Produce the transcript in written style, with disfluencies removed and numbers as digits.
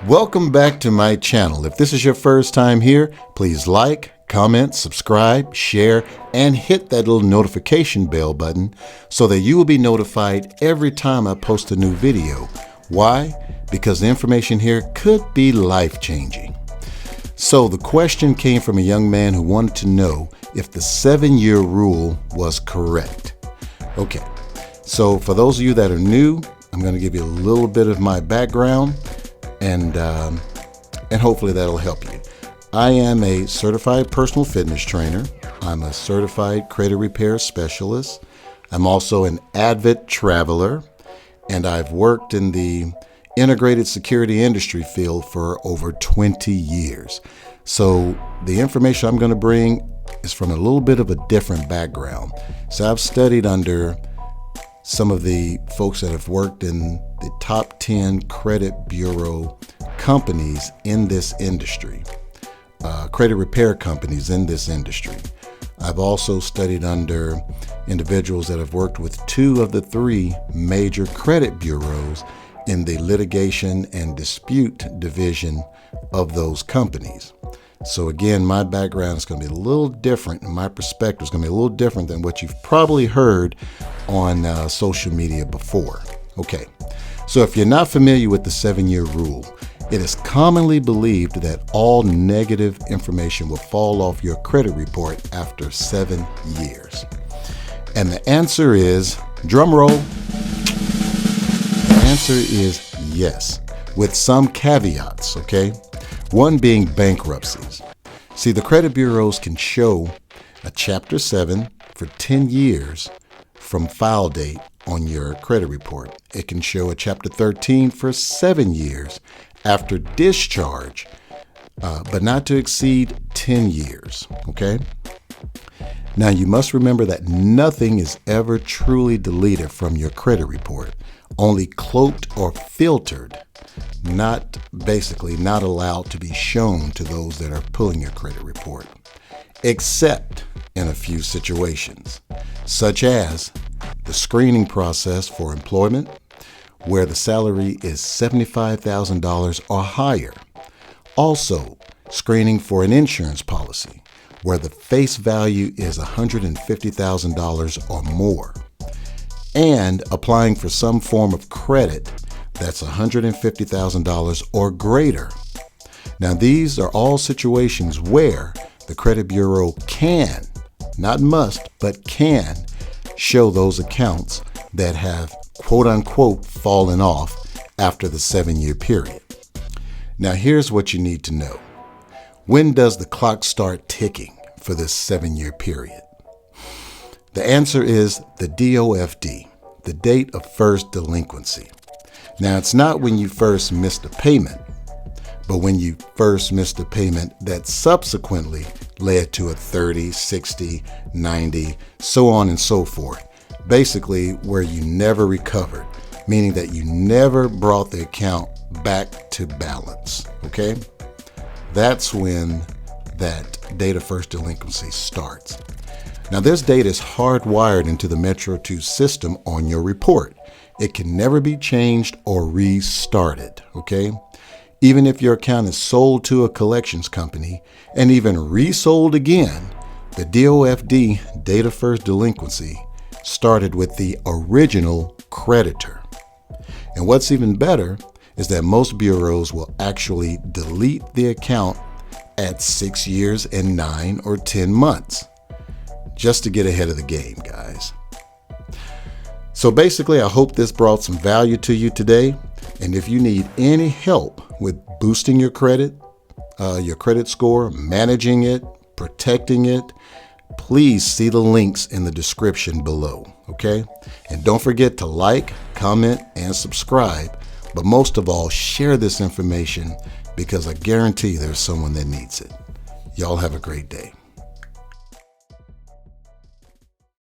Welcome back to my channel. If this is your first time here, please like, comment, subscribe, share, and hit that little notification bell button so that you will be notified every time I post a new video. Why? Because the information here could be life-changing. So the question came from a young man who wanted to know if the 7-year rule was correct. Okay, so for those of you that are new, I'm going to give you a little bit of my background and hopefully that'll help you. I am a certified personal fitness trainer. I'm a certified credit repair specialist. I'm also an avid traveler, and I've worked in the integrated security industry field for over 20 years. So the information I'm going to bring is from a little bit of a different background. So I've studied under some of the folks that have worked in the top 10 credit bureau companies in this industry, credit repair companies in this industry. I've also studied under individuals that have worked with 2 of the 3 major credit bureaus in the litigation and dispute division of those companies. So again, my background is going to be a little different, and my perspective is going to be a little different than what you've probably heard on social media before. Okay, so if you're not familiar with the 7-year rule, it is commonly believed that all negative information will fall off your credit report after 7 years. And the answer is, drum roll, the answer is yes, with some caveats, okay? One being bankruptcies. See, the credit bureaus can show a Chapter 7 for 10 years from file date on your credit report. It can show a Chapter 13 for 7 years after discharge, but not to exceed 10 years, okay? Now, you must remember that nothing is ever truly deleted from your credit report, only cloaked or filtered, not allowed to be shown to those that are pulling your credit report, except in a few situations, such as the screening process for employment, where the salary is $75,000 or higher. Also, screening for an insurance policy, where the face value is $150,000 or more, and applying for some form of credit that's $150,000 or greater. Now, these are all situations where the credit bureau can, not must, but can show those accounts that have quote unquote fallen off after the 7-year period. Now, here's what you need to know. When does the clock start ticking for this 7-year period? The answer is the DOFD, the date of first delinquency. Now, it's not when you first missed a payment, but when you first missed a payment that subsequently led to a 30, 60, 90, so on and so forth. Basically, where you never recovered, meaning that you never brought the account back to balance, okay? That's when that date of first delinquency starts. Now, this date is hardwired into the Metro 2 system on your report. It can never be changed or restarted, okay? Even if your account is sold to a collections company and even resold again, the DOFD, date of first delinquency, started with the original creditor. And what's even better is that most bureaus will actually delete the account at 6 years and 9 or 10 months, just to get ahead of the game, guys. So basically, I hope this brought some value to you today. And if you need any help with boosting your credit score, managing it, protecting it, please see the links in the description below, okay? And don't forget to like, comment, and subscribe. But most of all, share this information because I guarantee there's someone that needs it. Y'all have a great day.